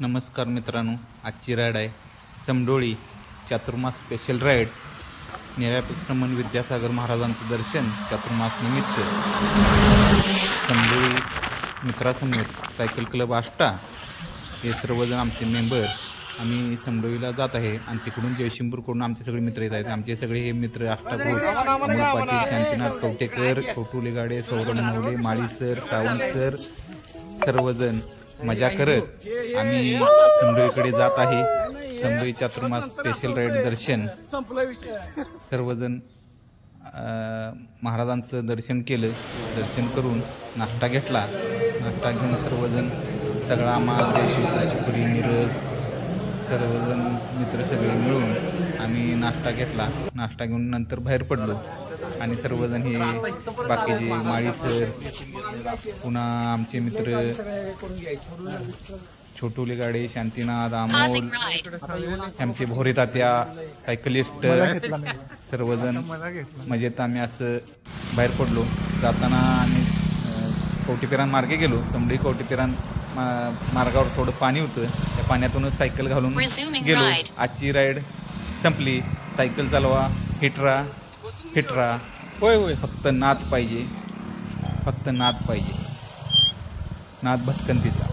नमस्कार मित्रांनो, आजची राईड आहे समडोळी चातुर्मास स्पेशल राईड। निरापेश्रमण विद्यासागर महाराजांचं दर्शन चातुर्मास निमित्त समडोळी मित्रासमवेत सायकल क्लब आष्टा हे सर्वजण आमचे मेंबर आम्ही समडोळीला जात आहे आणि तिकडून जयशिंपूरकडून आमचे सगळे मित्र येत आहेत। आमचे सगळे हे मित्र आष्टा ग्रुप अमोल पाटील, शांतीनाथ कवटेकर, कौटुले गाडे, सौरभ नवले, माळी सर, सावंत सर सर्वजण मजा करत आम्ही समडोळीकडे जात आहे। समडोळी चातुर्मास स्पेशल राईड दर्शन सर्वजण महाराजांचं दर्शन केलं। दर्शन करून नाश्ता घेतला। नाश्ता घेऊन सर्वजण सगळा जयशिंपूर चिखली मिरज सर्वजण मित्र सगळे मिळून आम्ही नाश्ता घेतला। नाश्ता घेऊन नंतर बाहेर पडलो आणि सर्वजण हे बाकीचे माळी सर, पुन्हा आमचे मित्र छोटुले गाडे, शांतीनाथ, अमोल, आमचे भोरे तात्या, सायकलिस्ट सर्वजण मजेत आम्ही असं बाहेर पडलो। जाताना आम्ही कवटेपेरान मार्गे गेलो। समडोळी कवटेपेरान मार्गावर थोडं पाणी होतं, त्या पाण्यातूनच सायकल घालून गेलो। आजची राईड संपली। सायकल चालवा, फिट राहा। होय होय, फक्त नाद पाहिजे, फक्त नाद पाहिजे, नाद भटकंतीचा।